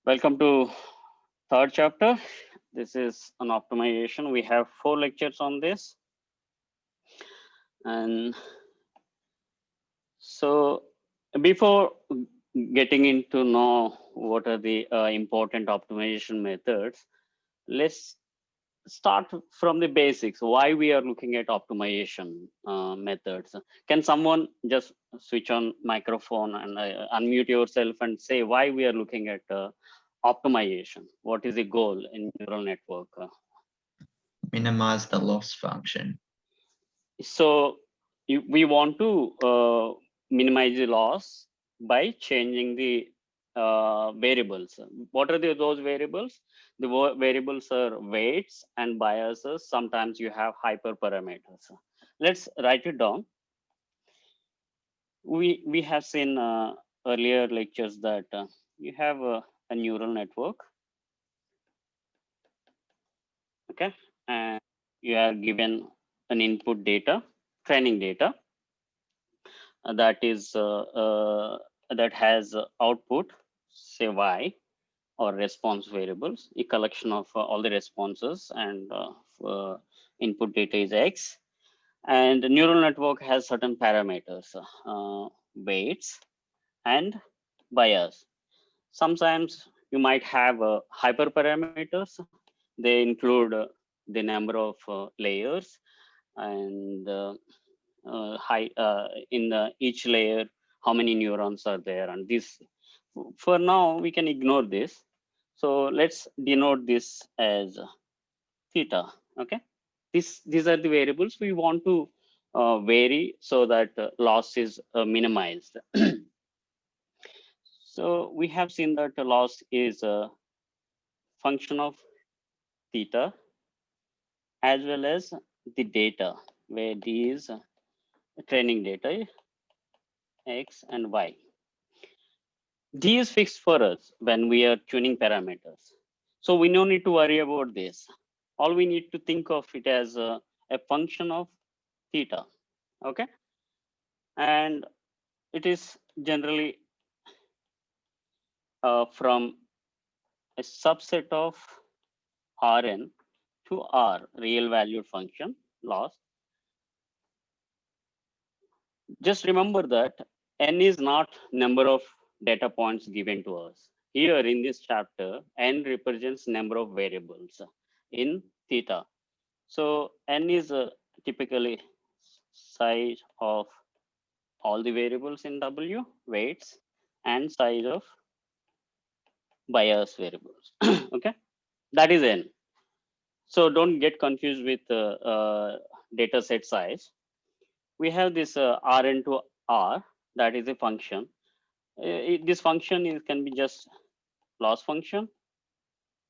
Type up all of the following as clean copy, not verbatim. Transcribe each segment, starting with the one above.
Welcome to third chapter. This is an optimization. We have 4 lectures on this. And so before getting into know what are the important optimization methods, let's start from the basics. Why we are looking at optimization methods. Can someone just switch on microphone and unmute yourself and say why we are looking at optimization? What is the goal in neural network? Minimize the loss function. So we want to minimize the loss by changing the variables. What are those variables? The variables are weights and biases. Sometimes you have hyperparameters. Let's write it down. We have seen earlier lectures that you have a neural network, okay, and you are given an input data, training data, that is that has output, say y, or response variables, a collection of all the responses, and input data is x, and the neural network has certain parameters, weights and bias. Sometimes you might have hyperparameters. They include the number of layers, and in each layer how many neurons are there, and this, for now we can ignore this. So let's denote this as theta. Okay, these are the variables we want to vary so that loss is minimized. So we have seen that the loss is a function of theta as well as the data, where these training data x and y. D is fixed for us when we are tuning parameters. So we no need to worry about this. All we need to think of it as a function of theta, okay? And it is generally from a subset of Rn to R, real valued function loss. Just remember that n is not number of data points given to us. Here in this chapter, n represents number of variables in theta. So n is typically size of all the variables in W, weights, and size of bias variables. Okay, that is n. So don't get confused with data set size. We have this Rn to R, that is a function. This function can be just loss function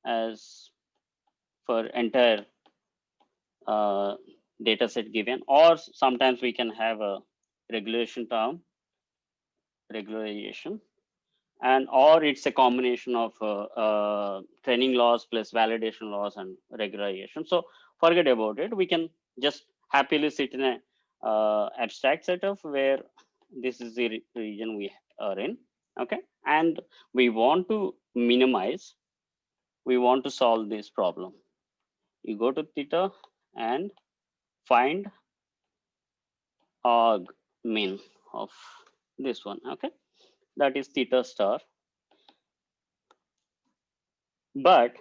as for entire data set given, or sometimes we can have a regularization, and or it's a combination of training loss plus validation loss and regularization. So forget about it. We can just happily sit in a abstract setup where this is the region we are in, okay? And we want to minimize, we want to solve this problem. You go to theta and find arg min of this one, okay? That is theta star. But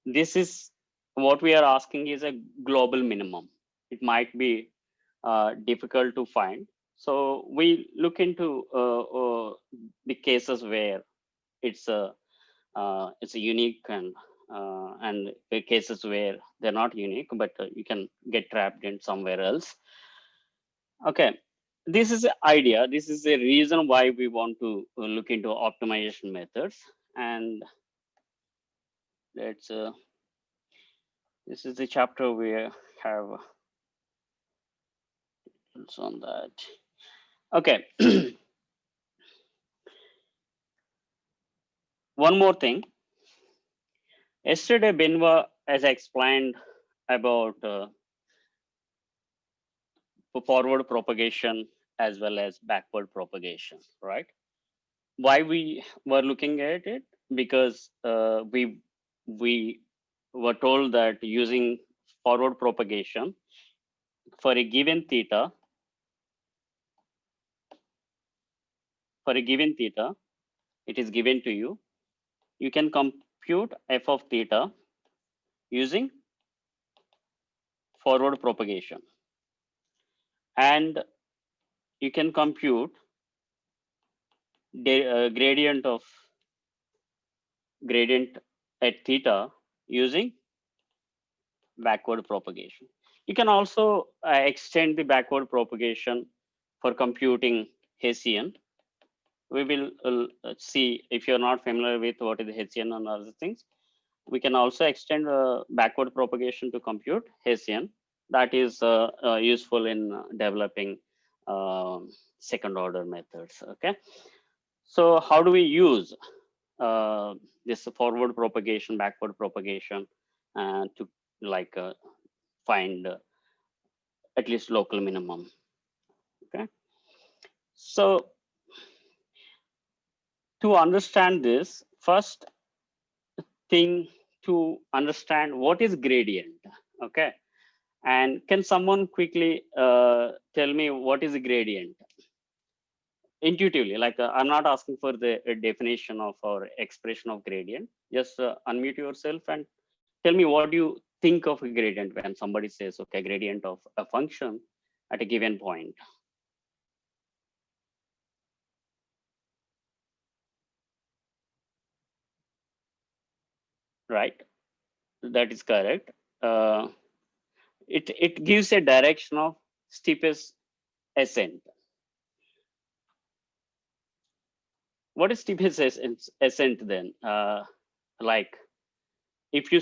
this is what we are asking is a global minimum. It might be difficult to find. So we look into the cases where it's a unique, and the cases where they're not unique, but you can get trapped in somewhere else. Okay, this is the idea. This is the reason why we want to look into optimization methods. And let's this is the chapter we have on that. Okay. One more thing. Yesterday, Benoit, as I explained about forward propagation as well as backward propagation, right? Why we were looking at it? because we were told that using forward propagation for a given theta, it is given to you. You can compute f of theta using forward propagation, and you can compute gradient at theta using backward propagation. You can also extend the backward propagation for computing Hessian. We will see, if you're not familiar with what is Hessian and other things, we can also extend backward propagation to compute Hessian. That is useful in developing second order methods. Okay, so how do we use this forward propagation, backward propagation to like find at least local minimum? Okay, so to understand this, first thing to understand what is gradient. Okay, and can someone quickly tell me what is a gradient intuitively? Like I'm not asking for the definition of or expression of gradient. Just unmute yourself and tell me what do you think of a gradient when somebody says, okay, gradient of a function at a given point. Right, that is correct. uh, it gives a direction of steepest ascent. What is steepest ascent then? Like if you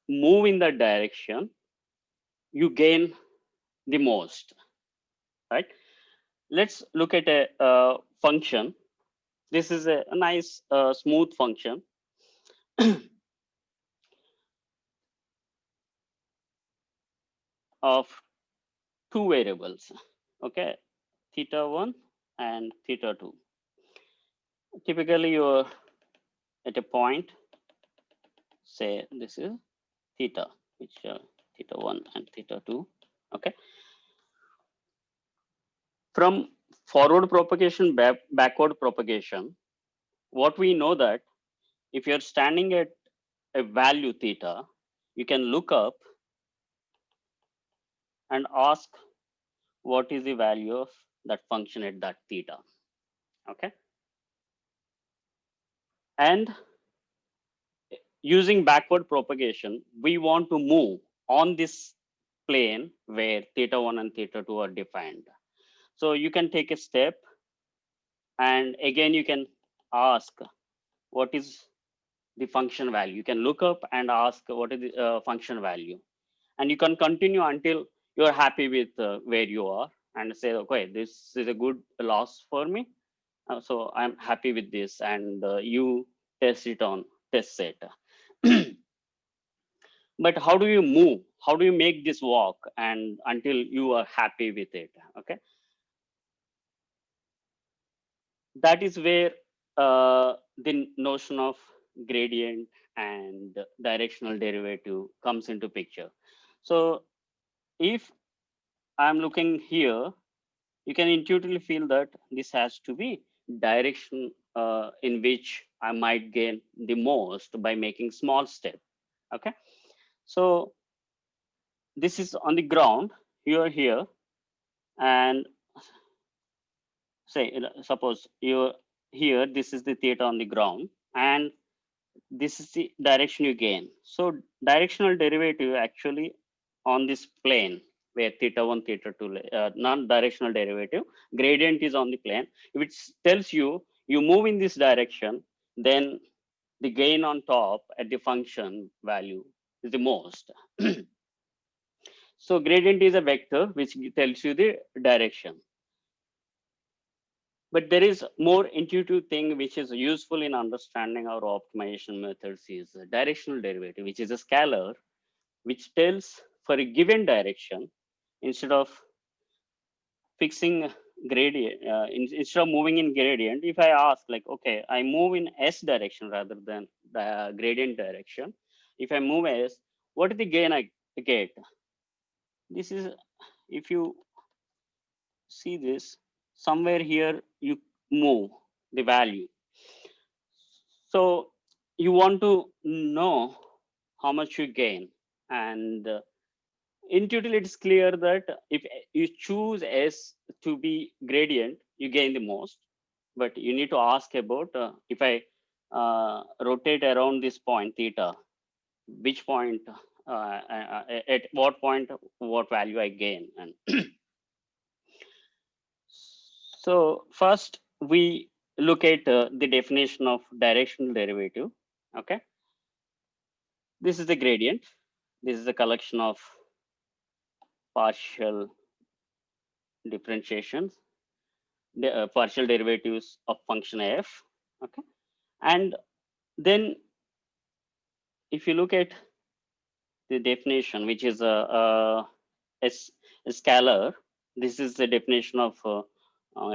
move in that direction, you gain the most, right? Let's look at a function. This is a nice smooth function of two variables. Okay, theta 1 and theta 2. Typically you're at a point, say this is theta, which theta 1 and theta 2. Okay, from forward propagation, backward propagation, what we know that if you're standing at a value theta, you can look up and ask what is the value of that function at that theta. Okay, and using backward propagation, we want to move on this plane where theta 1 and theta 2 are defined. So you can take a step, and again you can ask what is the function value. You can look up and ask what is the function value, and you can continue until you're happy with where you are and say, okay, this is a good loss for me, so I'm happy with this, and you test it on test set. But how do you move, how do you make this walk and until you are happy with it? Okay, that is where the notion of gradient and directional derivative comes into picture. So if I'm looking here, you can intuitively feel that this has to be direction in which I might gain the most by making small step. Okay, so this is on the ground, you are here, and say suppose you're here, this is the theta on the ground, and this is the direction you gain. So directional derivative actually on this plane where theta 1 theta 2 non-directional derivative gradient is on the plane. If it tells you you move in this direction, then the gain on top at the function value is the most. So gradient is a vector which tells you the direction. But there is more intuitive thing which is useful in understanding our optimization methods is directional derivative, which is a scalar which tells for a given direction, instead of fixing gradient, instead of moving in gradient, if I ask like, okay, I move in S direction rather than the gradient direction. If I move S, what is the gain I get? This is, if you see this, somewhere here you move the value. So you want to know how much you gain. And intuitively, it's clear that if you choose S to be gradient, you gain the most. But you need to ask about if I rotate around this point theta, which point, at what point, what value I gain. And so first we look at the definition of directional derivative. Okay, this is the gradient. This is a collection of partial differentiations, the partial derivatives of function f. Okay, and then if you look at the definition, which is a scalar, this is the definition of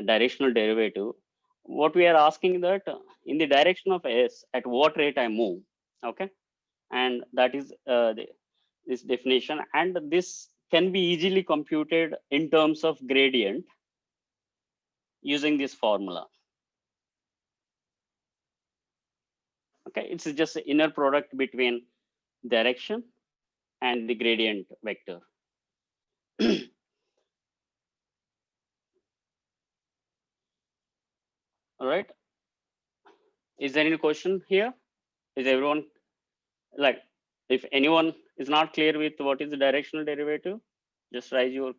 directional derivative. What we are asking that in the direction of s, at what rate I move. Okay, and that is this definition, and this can be easily computed in terms of gradient using this formula. Okay, it's just the inner product between direction and the gradient vector. All right, is there any question here? Is everyone, like, if anyone is not clear with what is the directional derivative, just raise your.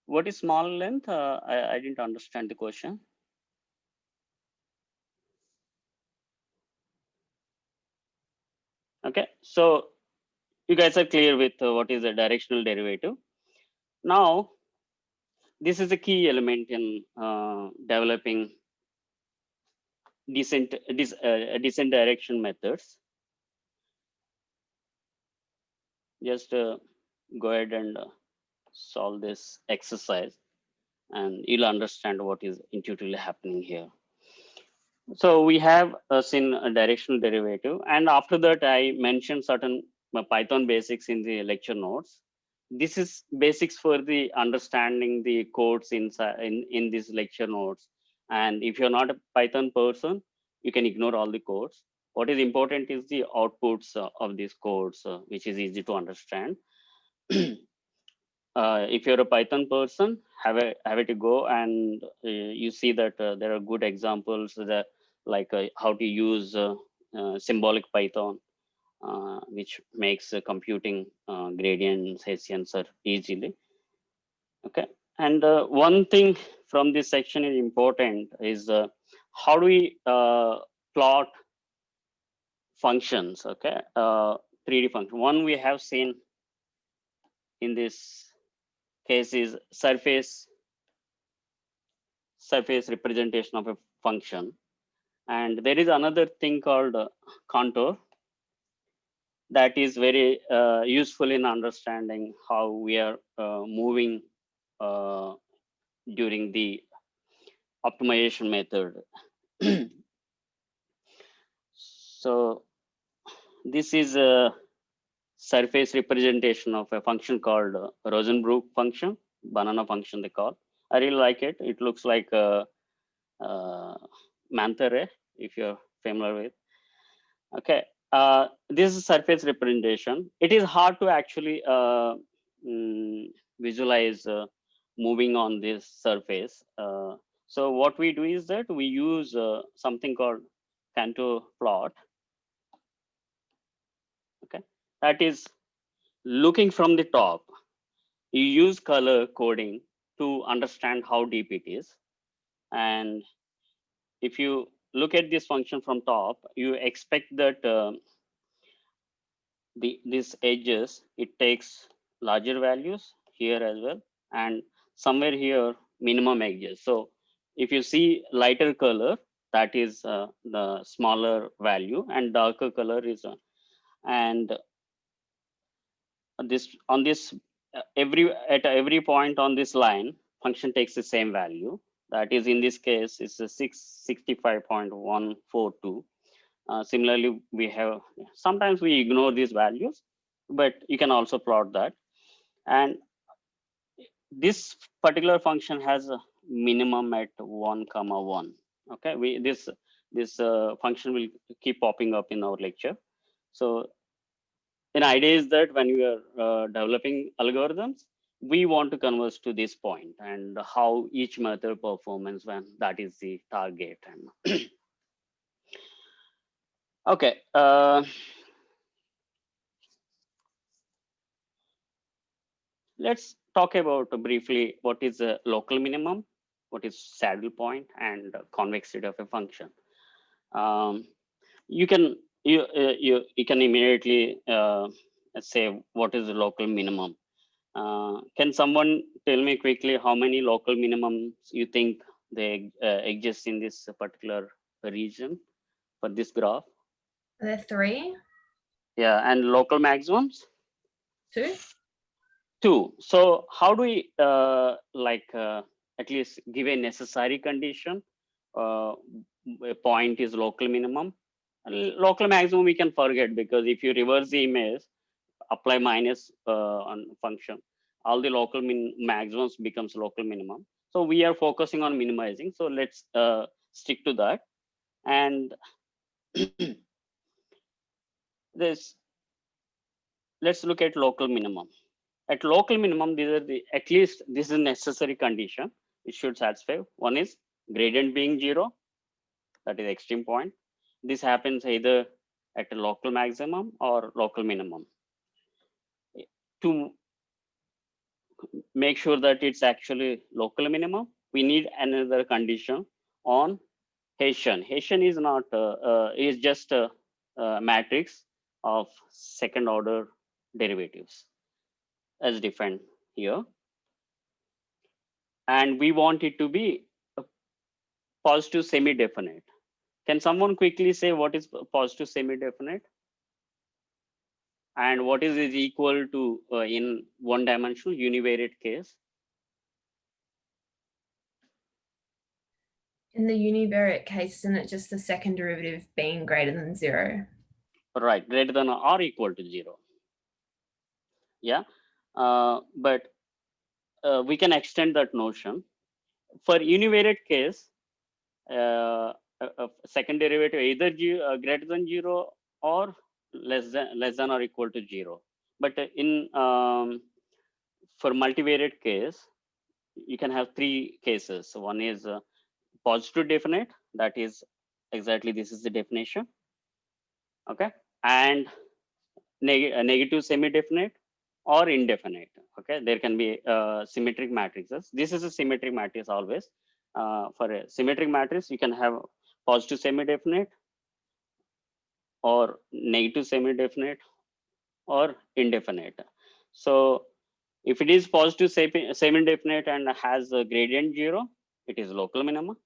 What is small length? I didn't understand the question. Okay, so you guys are clear with what is the directional derivative. Now, this is a key element in developing descent direction methods. Just go ahead and solve this exercise, and you'll understand what is intuitively happening here. So we have seen a directional derivative, and after that I mentioned certain Python basics in the lecture notes. This is basics for the understanding the codes inside in these lecture notes. And if you're not a Python person, you can ignore all the codes. What is important is the outputs of these codes, which is easy to understand. If you're a Python person, have it to go, and you see that there are good examples that, like how to use symbolic Python, which makes computing gradients, Hessians are easily. Okay, and one thing from this section is important is how do we plot functions? Okay, 3D function. One we have seen in this case is surface representation of a function, and there is another thing called contour that is very useful in understanding how we are moving during the optimization method. So this is a surface representation of a function called Rosenbrook function, banana function they call. I really like it. It looks like a manta ray, if you're familiar with. Okay, this is surface representation. It is hard to actually visualize moving on this surface. So what we do is that we use something called contour plot. Okay, that is looking from the top. You use color coding to understand how deep it is, and if you look at this function from top, you expect that these edges, it takes larger values here as well, and somewhere here minimum edges. So if you see lighter color, that is the smaller value, and darker color is and this on this at every point on this line, function takes the same value. That is, in this case, it's a 665.142. Similarly, we have, sometimes we ignore these values, but you can also plot that. And this particular function has a minimum at 1 comma 1. Okay, this function will keep popping up in our lecture. So an idea is that when you are developing algorithms, we want to converge to this point, and how each method performance when that is the target. And okay, let's talk about briefly what is a local minimum, what is saddle point, and convexity of a function. Um, you can you can immediately say what is the local minimum. Can someone tell me quickly how many local minimums you think they exist in this particular region for this graph? Are there 3? Yeah, and local maximums? 2? 2. So how do we at least give a necessary condition? Uh, a point is local minimum. Local maximum we can forget, because if you reverse the image, apply minus on function, all the local maximums becomes local minimum. So we are focusing on minimizing. So let's stick to that. And this, let's look at local minimum. At local minimum, these are the, at least this is necessary condition it should satisfy. One is gradient being 0, that is extreme point. This happens either at a local maximum or local minimum. To make sure that it's actually local minimum, we need another condition on Hessian. Hessian is not is just a matrix of second order derivatives as defined here, and we want it to be a positive semi-definite. Can someone quickly say what is positive semi-definite and what is it equal to in one dimensional univariate case? In the univariate case, isn't it just the second derivative being greater than 0? Right, greater than or equal to 0. Yeah, but we can extend that notion. For univariate case, a second derivative either greater than 0 or less than or equal to 0. But in for multivariate case, you can have 3 cases. So one is positive definite, that is exactly this is the definition. Okay, and negative semi-definite or indefinite. Okay, there can be symmetric matrices. This is a symmetric matrix always. For a symmetric matrix, you can have positive semi-definite or negative semi-definite or indefinite. So if it is positive semi-definite and has a gradient 0, it is local minimum.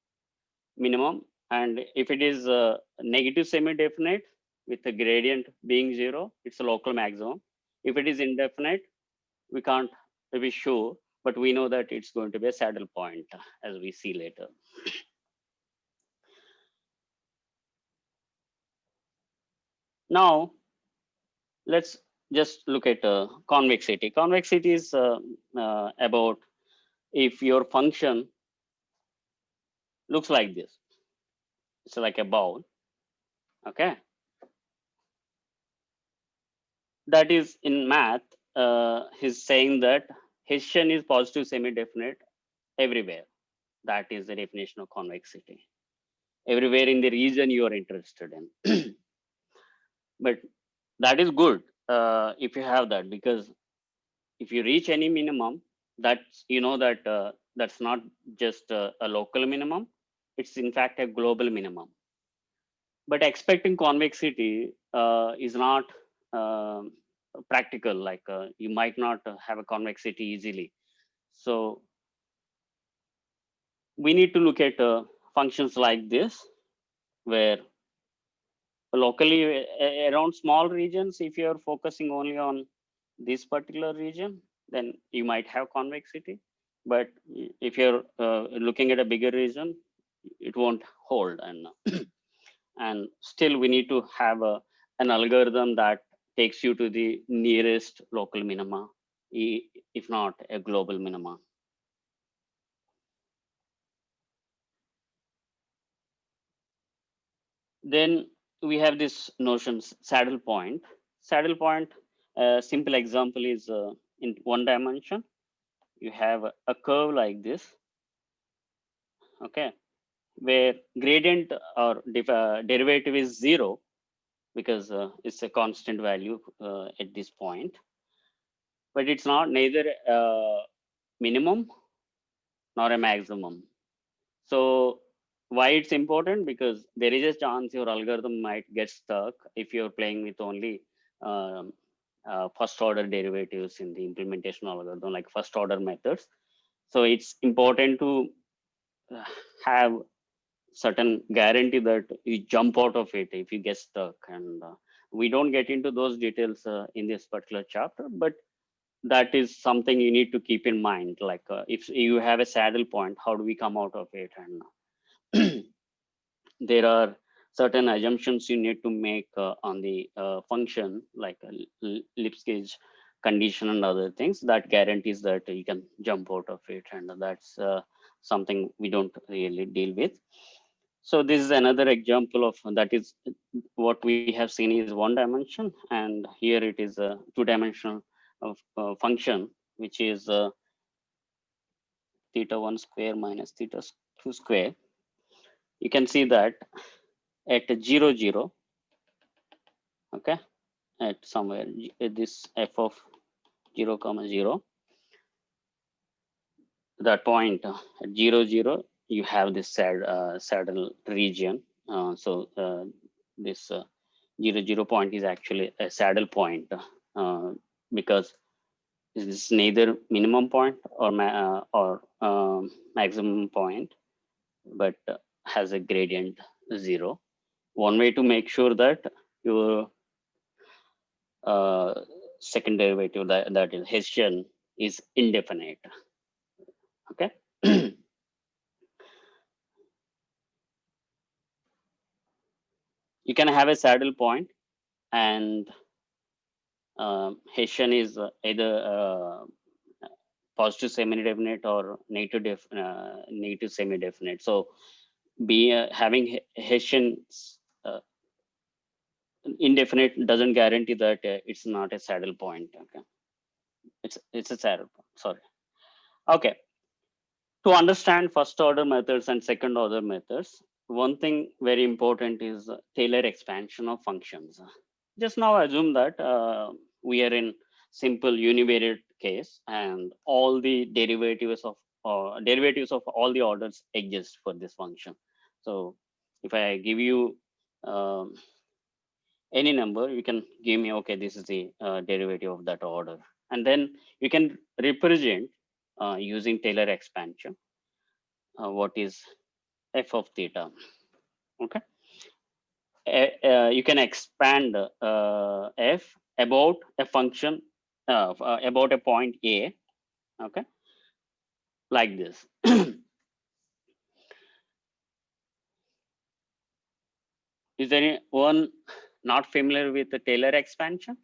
And if it is negative semi-definite with the gradient being 0, it's a local maximum. If it is indefinite, we can't be sure, but we know that it's going to be a saddle point, as we see later. Now, let's just look at convexity. Convexity is about if your function looks like this. It's like a bowl. Okay. That is, in math, he's saying that Hessian is positive semi-definite everywhere. That is the definition of convexity. Everywhere in the region you are interested in. But that is good if you have that, because if you reach any minimum, that's, you know, that that's not just a local minimum, it's in fact a global minimum. But expecting convexity is not practical. Like you might not have a convexity easily. So we need to look at functions like this, where locally around small regions, if you're focusing only on this particular region, then you might have convexity. But if you're looking at a bigger region, it won't hold. And still we need to have an algorithm that takes you to the nearest local minima, if not a global minima. Then we have this notions saddle point. Saddle point, a simple example is in one dimension, you have a curve like this, okay, where gradient or derivative is zero because it's a constant value at this point, but it's not neither minimum nor a maximum. So why it's important? Because there is a chance your algorithm might get stuck if you're playing with only um, first order derivatives in the implementation algorithm, like first order methods. So it's important to uh, have certain guarantee that you jump out of it if you get stuck. And we don't get into those details in this particular chapter, but that is something you need to keep in mind. Like if you have a saddle point, how do we come out of it? And there are certain assumptions you need to make on the function, like a Lipschitz condition and other things that guarantees that you can jump out of it. And that's something we don't really deal with. So this is another example of that. Is what we have seen is one dimension, and here it is a two-dimensional of function, which is theta 1 square minus theta 2 square. You can see that at 0 0, okay, at somewhere at this f of 0 comma 0, that point at 0 0, you have this saddle region. So this 0 0 point is actually a saddle point uh, because this is neither minimum point or maximum point, but has a gradient 0. One way to make sure that your uh, second derivative, that is Hessian, is indefinite. Okay. You can have a saddle point, and Hessian is either positive semi-definite or negative semi-definite. So be having Hessian uh, indefinite doesn't guarantee that it's not a saddle point. Okay, it's a saddle point. Sorry. Okay. To understand first order methods and second order methods, one thing very important is Taylor expansion of functions. Just now assume that we are in simple univariate case and all the derivatives of all the orders exist for this function. So if I give you um, any number, you can give me, okay, this is the derivative of that order. And then you can represent using Taylor expansion what is f of theta. Okay, you can expand f about a function about a point a. Okay, like this. Is there anyone not familiar with the Taylor expansion?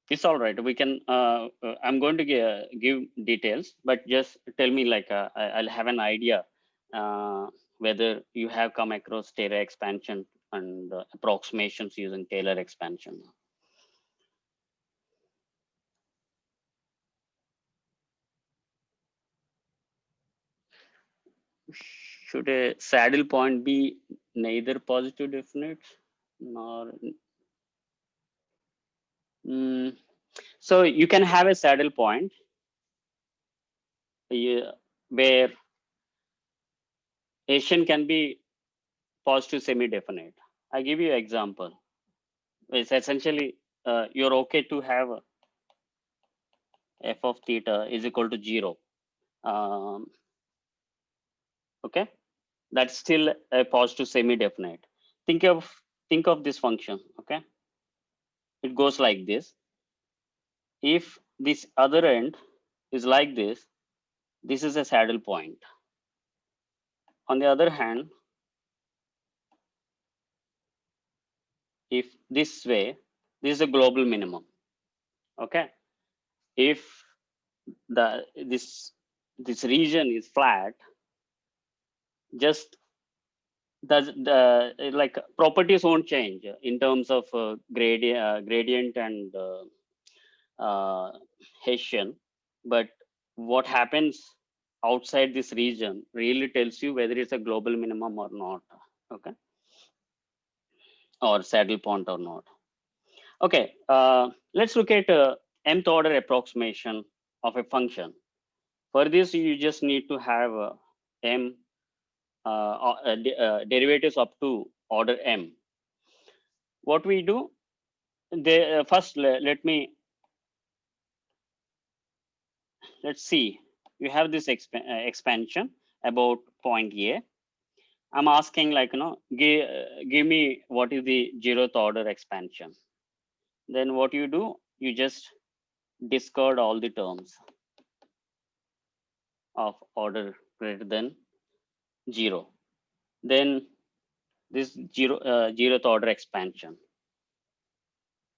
It's all right. We can. I'm going to give details, but just tell me, like, I'll have an idea uh, whether you have come across Taylor expansion and approximations using Taylor expansion. Should a saddle point be neither positive definite nor so you can have a saddle point where Asian can be positive semi-definite. I give you an example. It's essentially you're okay to have f of theta is equal to 0. Um, okay, that's still a positive semi-definite. Think of this function. Okay, it goes like this. If this other end is like this. This is a saddle point. On the other hand, if this way, this is a global minimum. Okay. If this region is flat, just does the like properties won't change in terms of gradient and Hessian, but what happens outside this region really tells you whether it's a global minimum or not. Okay, or saddle point or not. Okay, let's look at nth order approximation of a function. For this, you just need to have m derivatives up to order m. What we do, first let's see. You have this expansion about point A. I'm asking like, give me what is the 0th order expansion. Then what you do, you just discard all the terms of order greater than 0. Then this 0th order expansion.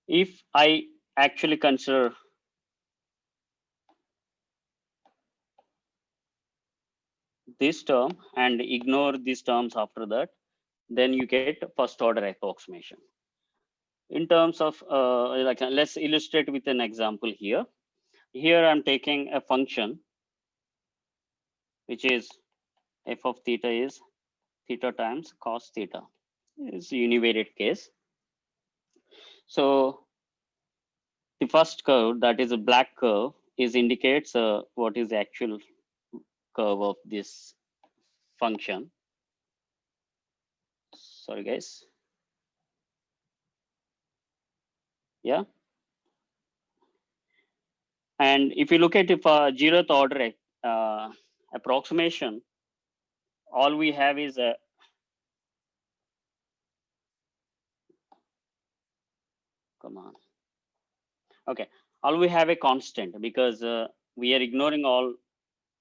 If I actually consider this term and ignore these terms after that, then you get first order approximation. In terms of let's illustrate with an example here. Here I'm taking a function which is f of theta is theta times cos theta. It's a univariate case. So the first curve, that is a black curve, is indicates what is the actual curve of this function. Sorry guys. Yeah. And if you look at if 0th order approximation, all we have is a come on. Okay, all we have a constant because we are ignoring all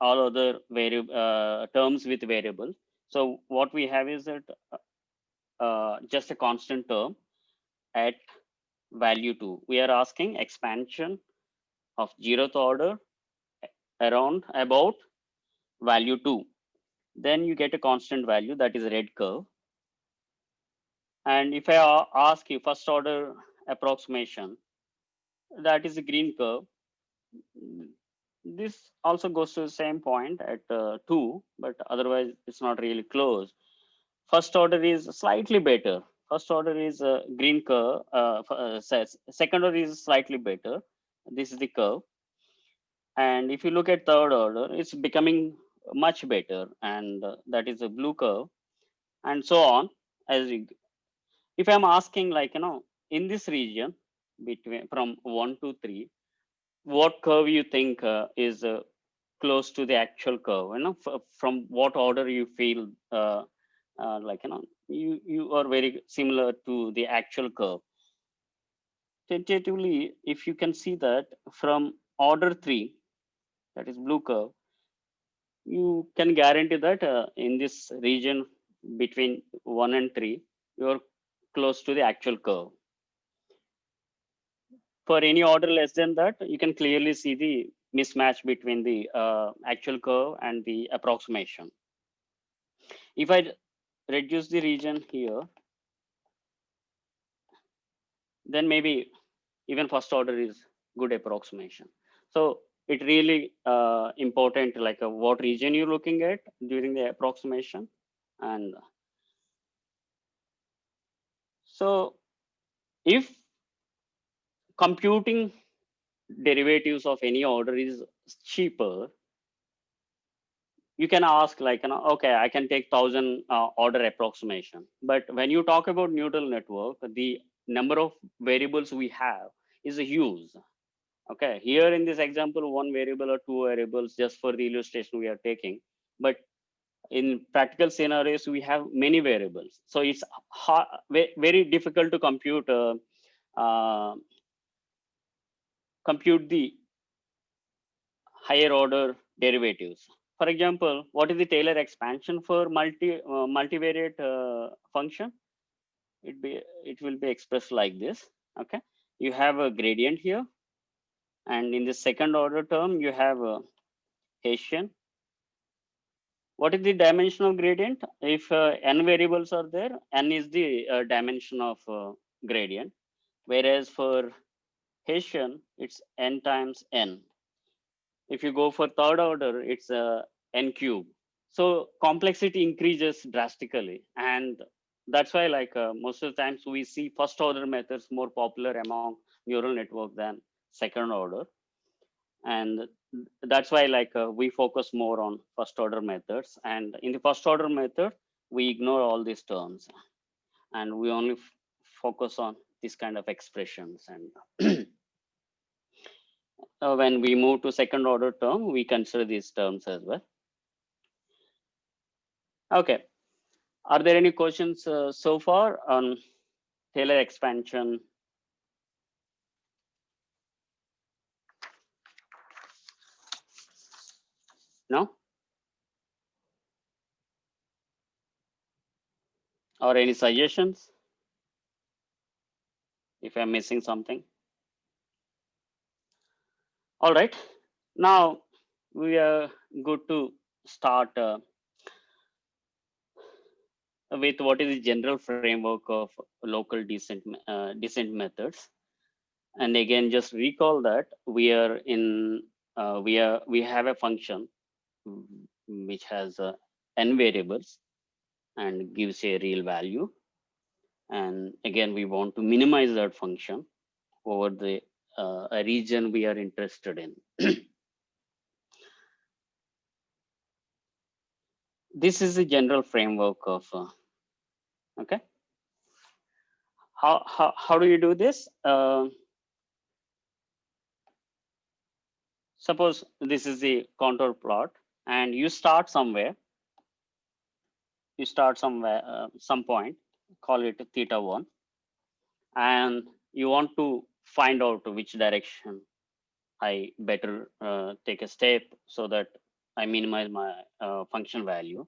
other variable terms with variable. So what we have is that just a constant term at value 2. We are asking expansion of 0th order around about value 2. Then you get a constant value, that is a red curve. And if I ask you first order approximation, that is a green curve. This also goes to the same point at 2, but otherwise it's not really close. First order is slightly better. First order is a green curve. Second order is slightly better. This is the curve. And if you look at third order, it's becoming much better. And that is a blue curve. And so on. If I'm asking like, in this region between from 1 to 3, what curve you think is close to the actual curve, from what order you feel like, you are very similar to the actual curve. Tentatively, if you can see that from order 3, that is blue curve, you can guarantee that in this region between 1 and 3, you're close to the actual curve. For any order less than that, you can clearly see the mismatch between the actual curve and the approximation. If I reduce the region here, then maybe even first order is good approximation. So it really important like what region you're looking at during the approximation. And so if computing derivatives of any order is cheaper, you can ask like, okay, I can take 1000 order approximation. But when you talk about neural network, the number of variables we have is huge. Okay, here in this example, one variable or two variables just for the illustration we are taking. But in practical scenarios, we have many variables. So it's very difficult to compute the higher order derivatives. For example, what is the Taylor expansion for multivariate function? It will be expressed like this. Okay, you have a gradient here, and in the second order term you have a Hessian. What is the dimension of gradient? If n variables are there, n is the dimension of gradient, whereas for Hessian it's n times n. If you go for third order, it's n cube. So complexity increases drastically, and that's why like most of the times we see first order methods more popular among neural network than second order, and that's why like we focus more on first order methods. And in the first order method we ignore all these terms, and we only focus on these kind of expressions. And when we move to second order term, we consider these terms as well. Okay, are there any questions so far on Taylor expansion? No? Or any suggestions if I'm missing something? All right, now we are good to start with what is the general framework of local descent methods. And again, just recall that we are in we have a function which has n variables and gives a real value. And again, we want to minimize that function over the a region we are interested in. This is the general framework of okay. How do you do this? Suppose this is the contour plot, and you start somewhere. You start somewhere, some point, call it theta1, and you want to find out which direction I better take a step so that I minimize my function value.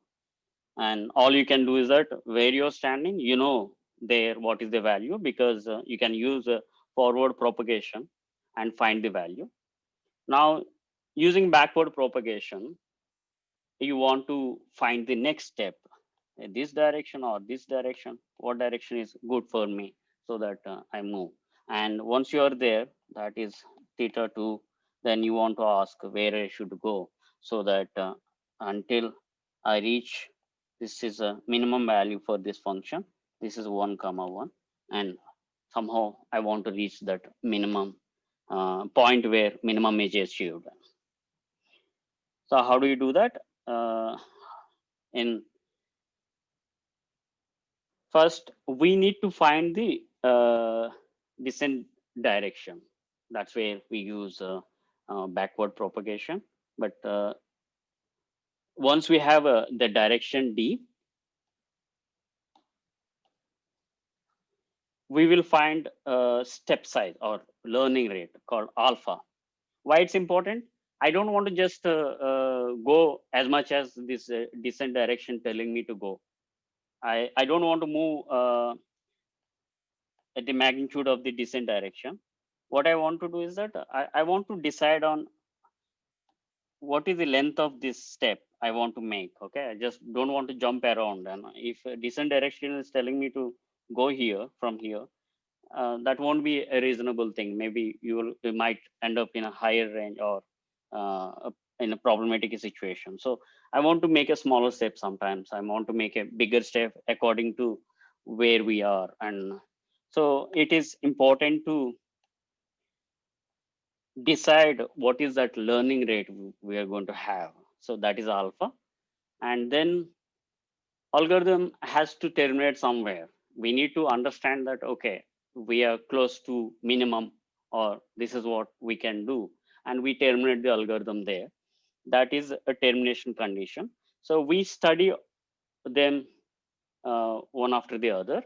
And all you can do is that where you're standing, you know there what is the value, because you can use forward propagation and find the value. Now, using backward propagation, you want to find the next step, this direction or this direction, what direction is good for me, so that I move. And once you are there, that is theta2, then you want to ask where I should go, so that until I reach, this is a minimum value for this function, this is 1 comma 1, and somehow I want to reach that minimum point where minimum is achieved. So how do you do that? In First, we need to find the descent direction. That's where we use backward propagation. But once we have the direction D, we will find a step size or learning rate called alpha. Why it's important? I don't want to just go as much as this descent direction telling me to go. I don't want to move at the magnitude of the descent direction. What I want to do is that I want to decide on what is the length of this step I want to make. Okay, I just don't want to jump around. And if descent direction is telling me to go here from here, that won't be a reasonable thing. Maybe you might end up in a higher range or in a problematic situation. So I want to make a smaller step sometimes. I want to make a bigger step according to where we are. And so it is important to decide what is that learning rate we are going to have. So that is alpha. And then algorithm has to terminate somewhere. We need to understand that, okay, we are close to minimum, or this is what we can do. And we terminate the algorithm there. That is a termination condition. So we study them one after the other.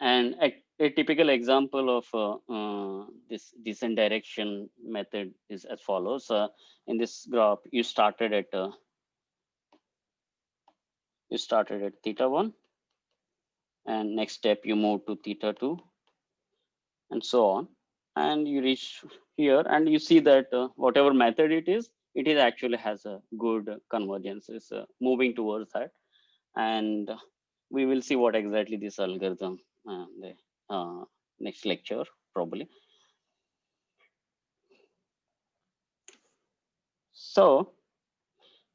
And a typical example of this descent direction method is as follows. In this graph, you started at theta 1, and next step you move to theta 2, and so on, and you reach here, and you see that whatever method it is actually has a good convergence, is moving towards that, and we will see what exactly this algorithm the next lecture probably. So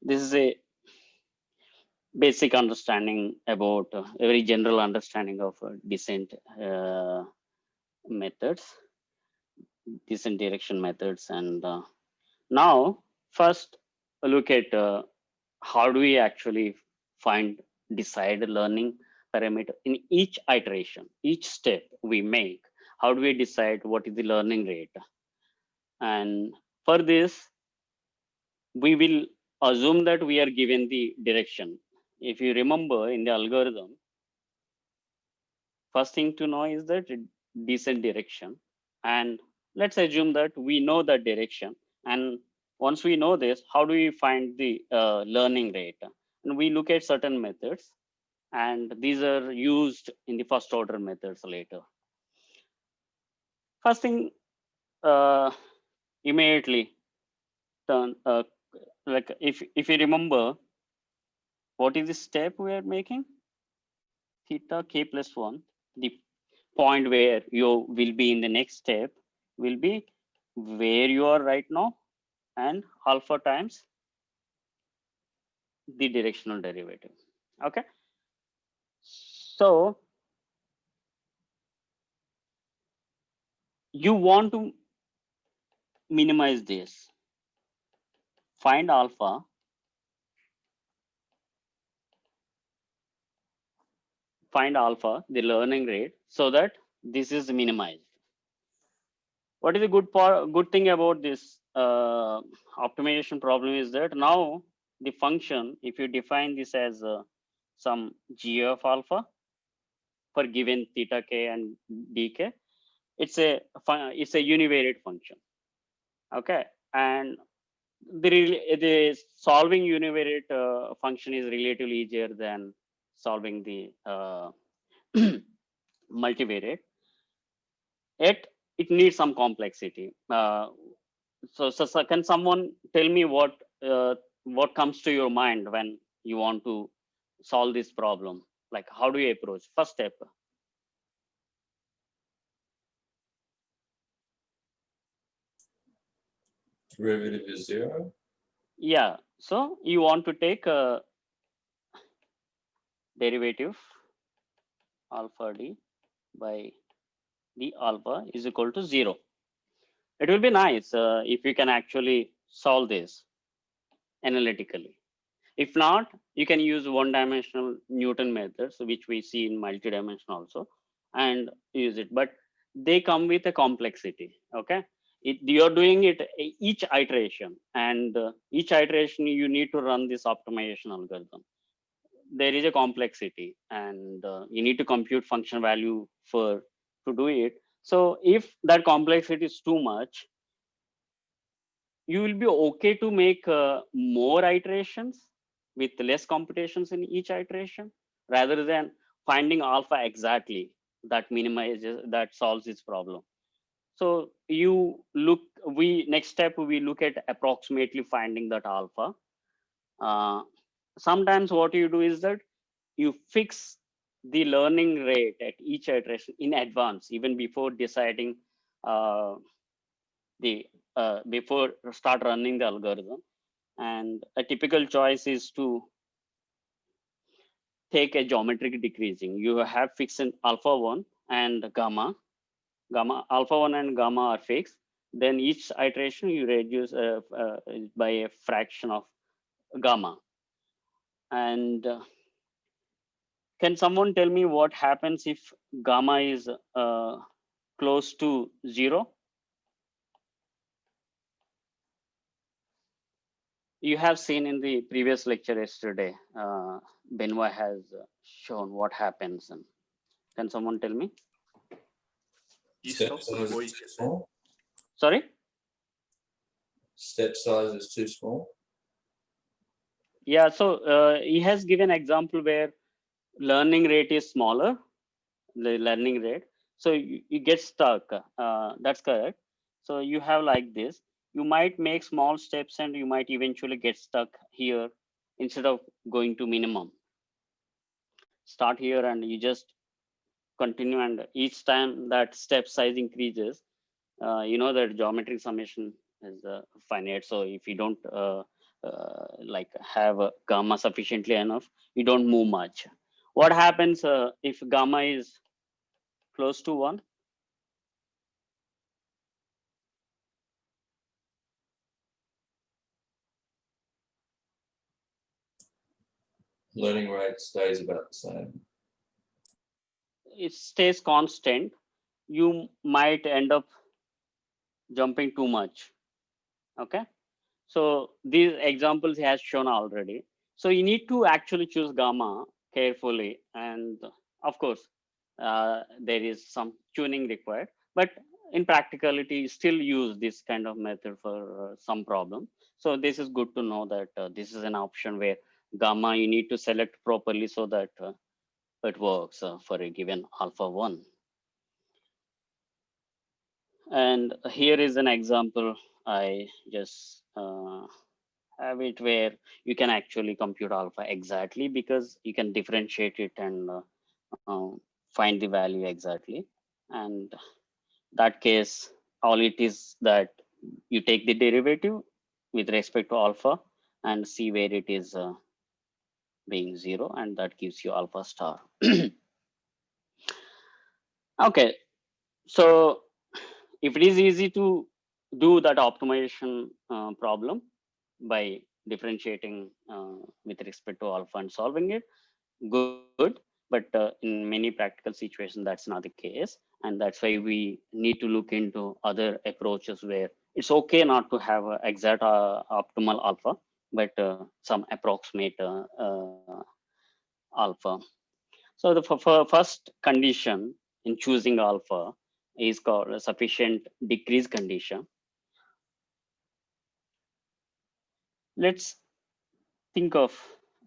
this is a basic understanding about a very general understanding of descent methods, descent direction methods. And now first look at how do we actually find decide learning parameter in each iteration, each step we make. How do we decide what is the learning rate? And for this, we will assume that we are given the direction. If you remember in the algorithm, first thing to know is that descent direction. And let's assume that we know that direction. And once we know this, how do we find the learning rate? And we look at certain methods, and these are used in the first order methods later. First thing, immediately turn, like if you remember, what is the step we are making? Theta k plus 1, the point where you will be in the next step will be where you are right now, and alpha times the directional derivative. Okay, so you want to minimize this, find alpha, the learning rate, so that this is minimized. What is the good thing about this optimization problem is that now the function, if you define this as some g of alpha for given theta k and dk, it's a univariate function. Okay, and the solving univariate function is relatively easier than solving the multivariate. Yet it needs some complexity. So can someone tell me what comes to your mind when you want to solve this problem? Like, how do you approach? First step. Derivative is 0. Yeah. So you want to take a derivative alpha d by d alpha is equal to 0. It will be nice if you can actually solve this analytically. If not, you can use one-dimensional Newton methods, which we see in multi-dimension also, and use it. But they come with a complexity. Okay, you're doing it each iteration, and each iteration you need to run this optimization algorithm. There is a complexity, and you need to compute function value to do it. So if that complexity is too much, you will be okay to make more iterations with less computations in each iteration, rather than finding alpha exactly that minimizes, that solves this problem. So next step we look at approximately finding that alpha. uh, Sometimes what you do is that you fix the learning rate at each iteration in advance, even before deciding uh, the before start running the algorithm. And a typical choice is to take a geometric decreasing. You have fixed in alpha 1 and alpha 1 and gamma are fixed. Then each iteration you reduce by a fraction of gamma. And can someone tell me what happens if gamma is close to 0? You have seen in the previous lecture yesterday, Benoit has shown what happens. And can someone tell me? Step size is too small. Sorry. Step size is too small. Yeah, so he has given example where learning rate is smaller, the learning rate. So you get stuck. That's correct. So you have like this. You might make small steps and you might eventually get stuck here instead of going to minimum. Start here and you just continue, and each time that step size increases, you know that geometric summation is finite. So if you don't like have gamma sufficiently enough, you don't move much. What happens if gamma is close to 1? Learning rate stays about the same. It stays constant. You might end up jumping too much. Okay, so these examples he has shown already. So you need to actually choose gamma carefully, and of course there is some tuning required, but in practicality you still use this kind of method for some problem. So this is good to know that this is an option where gamma you need to select properly so that it works for a given alpha 1. And here is an example I just have it where you can actually compute alpha exactly, because you can differentiate it and find the value exactly. And that case, all it is that you take the derivative with respect to alpha and see where it is being 0, and that gives you alpha star. Okay, so if it is easy to do that optimization problem by differentiating with respect to alpha and solving it, good. But in many practical situations, that's not the case. And that's why we need to look into other approaches where it's okay not to have a exact optimal alpha, but some approximate alpha. So the first condition in choosing alpha is called a sufficient decrease condition. Let's think of,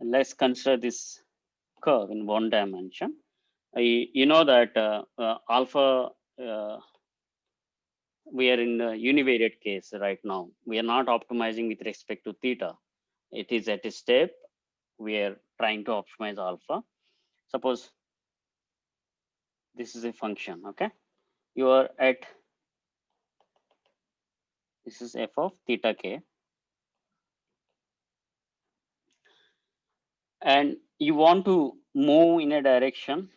let's consider this curve in 1 dimension. You know that alpha, we are in a univariate case right now. We are not optimizing with respect to theta. It is at a step we are trying to optimize alpha. Suppose this is a function, okay? You are at, this is f of theta k, and you want to move in a direction,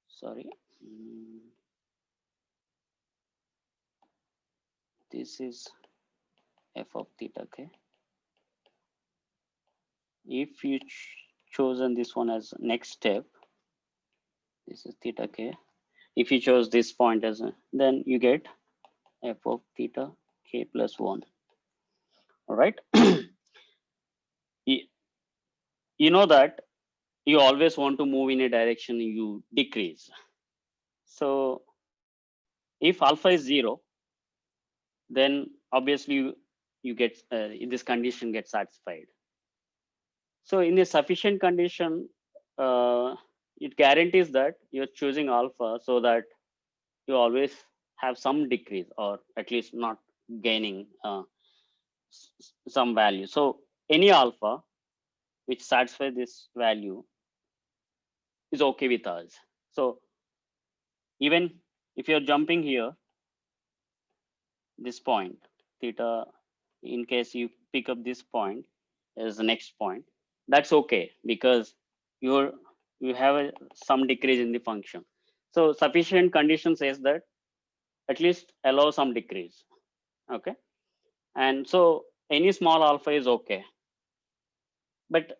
sorry, this is f of theta k. If you chosen this one as next step, this is theta k. If you chose this point as a, then you get f of theta k plus 1. All right. you, you know that you always want to move in a direction you decrease. So if alpha is 0, then obviously you get this condition gets satisfied. So in a sufficient condition, it guarantees that you're choosing alpha so that you always have some decrease, or at least not gaining some value. So any alpha which satisfies this value is okay with us. So even if you're jumping here, this point, theta, in case you pick up this point as the next point, that's okay, because you're you have some decrease in the function. So sufficient condition says that at least allow some decrease. Okay. And so any small alpha is okay. But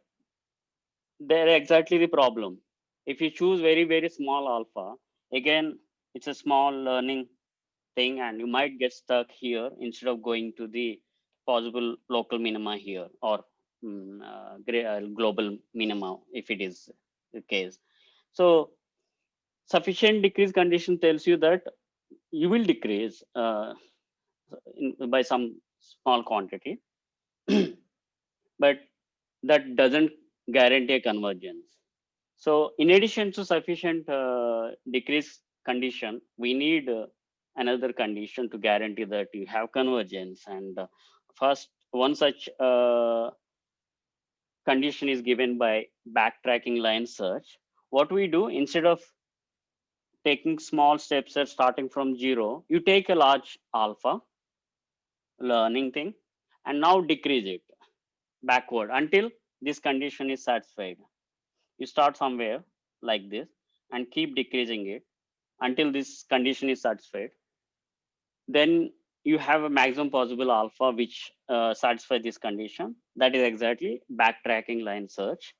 they're exactly the problem. If you choose very, very small alpha, again, it's a small learning thing, and you might get stuck here instead of going to the possible local minima here, or global minima if it is the case. So Sufficient decrease condition tells you that you will decrease by some small quantity, but that doesn't guarantee a convergence. So in addition to sufficient decrease condition, we need another condition to guarantee that you have convergence. And first, one such condition is given by backtracking line search. What we do, instead of taking small steps at starting from 0, you take a large alpha learning thing and now decrease it backward until this condition is satisfied. You start somewhere like this and keep decreasing it until this condition is satisfied. Then you have a maximum possible alpha which satisfies this condition. That is exactly backtracking line search.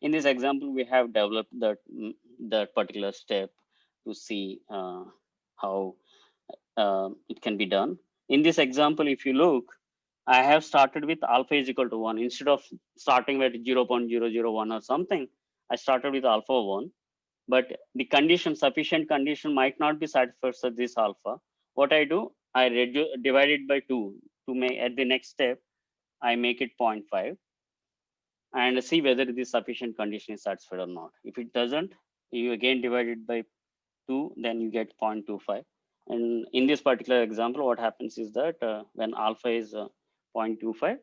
In this example, we have developed that particular step to see how it can be done. In this example, if you look, I have started with alpha is equal to 1. Instead of starting with 0.001 or something, I started with alpha 1. But the condition, sufficient condition might not be satisfied for this alpha. What I do, I divide it by 2 to make at the next step, I make it 0.5 and see whether this sufficient condition is satisfied or not. If it doesn't, you again divide it by 2, then you get 0.25. And in this particular example, what happens is that when alpha is 0.25,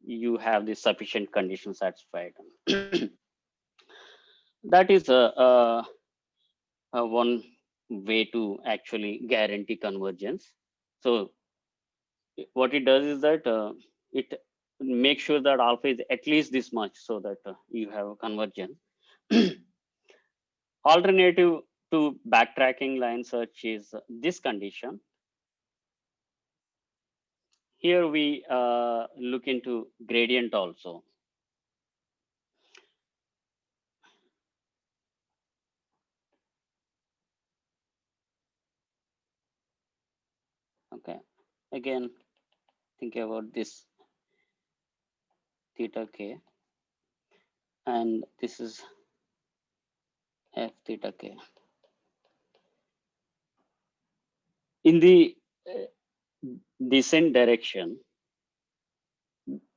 you have this sufficient condition satisfied. That is one way to actually guarantee convergence. So what it does is that it makes sure that alpha is at least this much so that you have a convergence. Alternative to backtracking line search is this condition. Here we look into gradient also. Okay, again, think about this theta k, and this is f theta k. In the descent direction,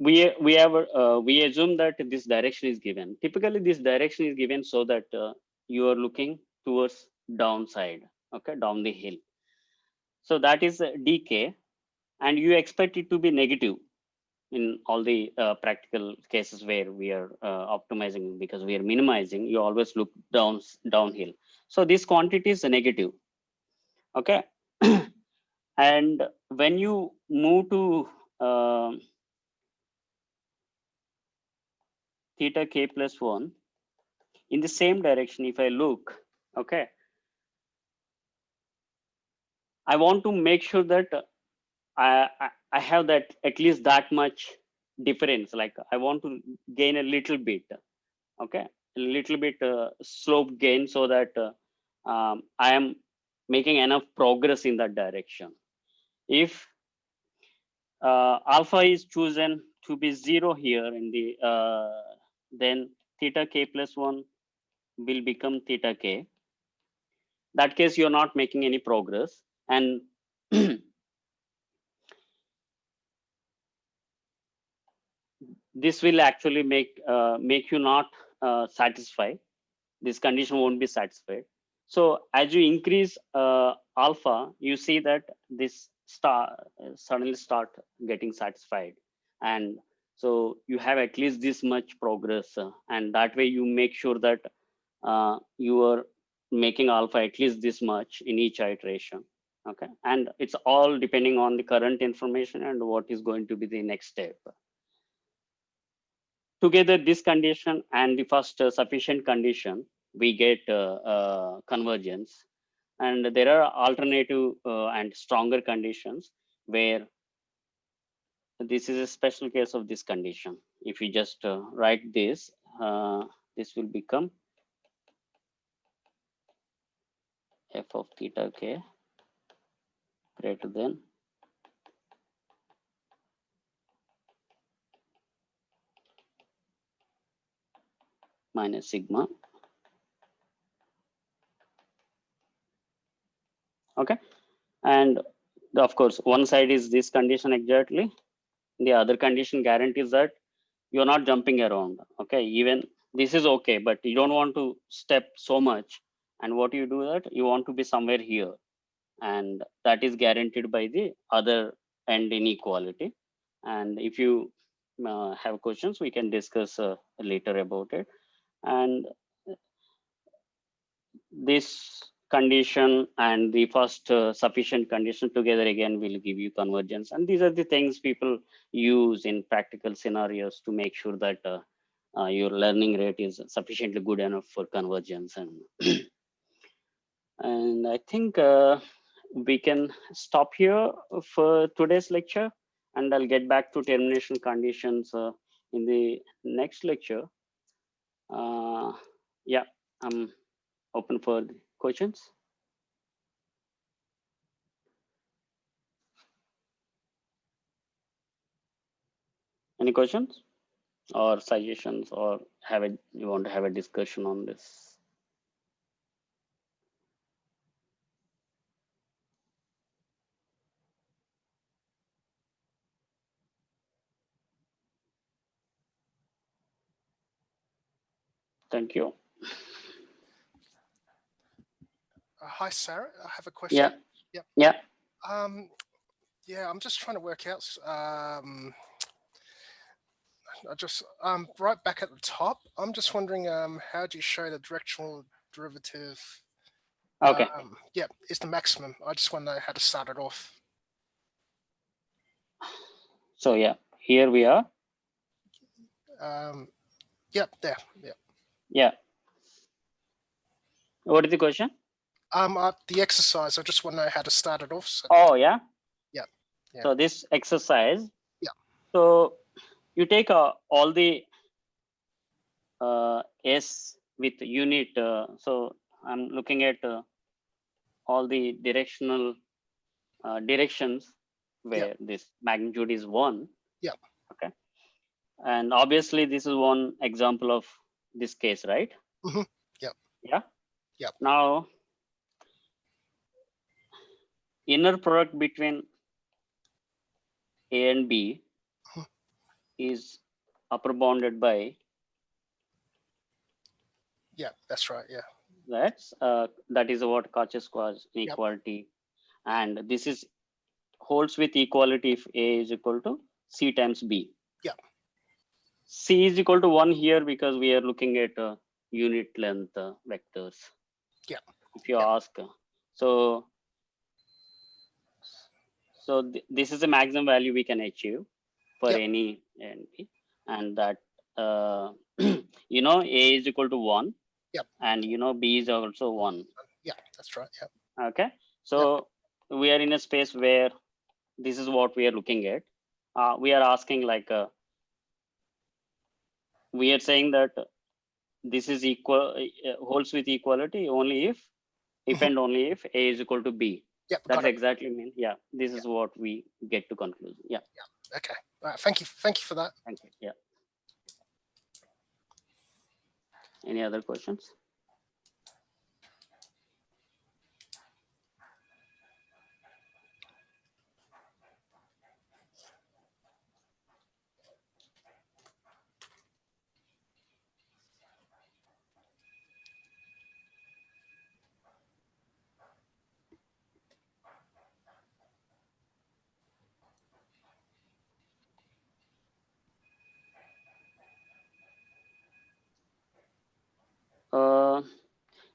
we assume that this direction is given. Typically, this direction is given so that you are looking towards downside, okay, down the hill. So that is dk, and you expect it to be negative in all the practical cases where we are optimizing, because we are minimizing. You always look downhill. So this quantity is negative, okay. And when you move to theta k plus 1 in the same direction, if I look, okay, I want to make sure that I have that at least that much difference. Like I want to gain a little bit, okay, a little bit slope gain, so that I am making enough progress in that direction. If alpha is chosen to be 0 here in the then theta k plus 1 will become theta k. That case, you're not making any progress, and this will actually make you not satisfied. This condition won't be satisfied. So as you increase alpha, you see that this suddenly start getting satisfied, and so you have at least this much progress, and that way you make sure that you are making alpha at least this much in each iteration. Okay, and it's all depending on the current information and what is going to be the next step. Together, this condition and the first sufficient condition, we get convergence. And there are alternative and stronger conditions where this is a special case of this condition. If you just write this, this will become f of theta k greater than minus sigma And of course, one side is this condition exactly. The other condition guarantees that you're not jumping around. Okay, even this is okay, but you don't want to step so much. And what you do that you want to be somewhere here, and that is guaranteed by the other end inequality. And if you have questions, we can discuss later about it. And this condition and the first sufficient condition together again will give you convergence. And these are the things people use in practical scenarios to make sure that your learning rate is sufficiently good enough for convergence. And and I think we can stop here for today's lecture, and I'll get back to termination conditions in the next lecture. Yeah, I'm open for questions. Any questions or suggestions, or you want to have a discussion on this? Thank you. Hi, Sarat. I have a question. Yeah. Yep. Yeah. Yeah, I'm just trying to work out. I just right back at the top. I'm just wondering, how do you show the directional derivative? Okay. Yeah, is the maximum. I just want to know how to start it off. So yeah, here we are. Yep, there. Yep. Yeah. What is the question? The exercise. I just want to know how to start it off. So, Oh yeah. yeah. So this exercise. Yeah. So you take all the S with unit. So I'm looking at all the directional directions where this magnitude is 1. Yeah. Okay. And obviously this is one example of this case, right? Mm-hmm. Yep. Yeah. Yep. Now, inner product between A and B is upper bounded by. Yeah, that's right. Yeah. That is what Cauchy-Squarce inequality, and this is holds with equality if A is equal to C times B. Yeah. C is equal to 1 here because we are looking at unit length vectors. Yeah. If you ask, so this is the maximum value we can achieve for any and B, and that you know A is equal to 1. Yep. And you know B is also 1. Yeah, that's right. Yeah. Okay, so we are in a space where this is what we are looking at. We are asking like we are saying that this is equal holds with equality only if and only if A is equal to B. Yeah, that's exactly mean. Yeah, this is what we get to conclusion. Yeah. Yeah. Okay. All right. Thank you for that. Thank you. Yeah. Any other questions?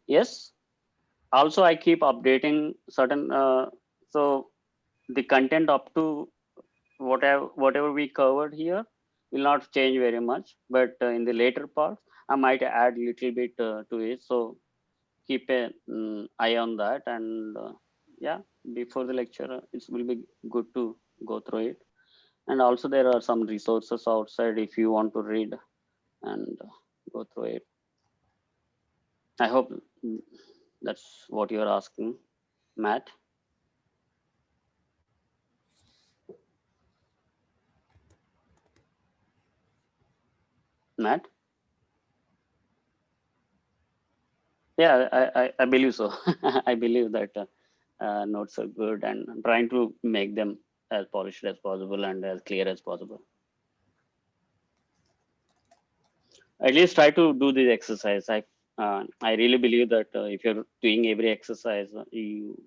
Yes. Also, I keep updating certain. So the content up to whatever we covered here will not change very much. But in the later parts, I might add little bit to it. So keep an eye on that. And yeah, before the lecture, it will be good to go through it. And also, there are some resources outside if you want to read and go through it. I hope that's what you're asking, Matt. Matt? Yeah, I believe so. I believe that notes are good, and I'm trying to make them as polished as possible and as clear as possible. At least try to do this exercise. I really believe that if you're doing every exercise, you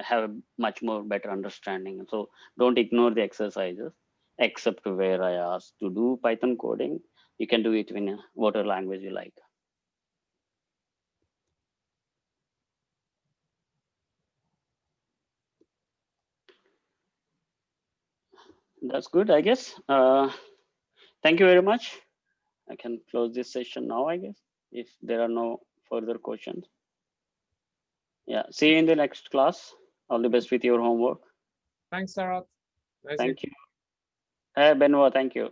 have a much more better understanding. So don't ignore the exercises, except where I asked to do Python coding. You can do it in whatever language you like. That's good, I guess. Thank you very much. I can close this session now, I guess, if there are no further questions. Yeah, see you in the next class. All the best with your homework. Thanks, Sarat. Nice Thank you. Benoit, thank you.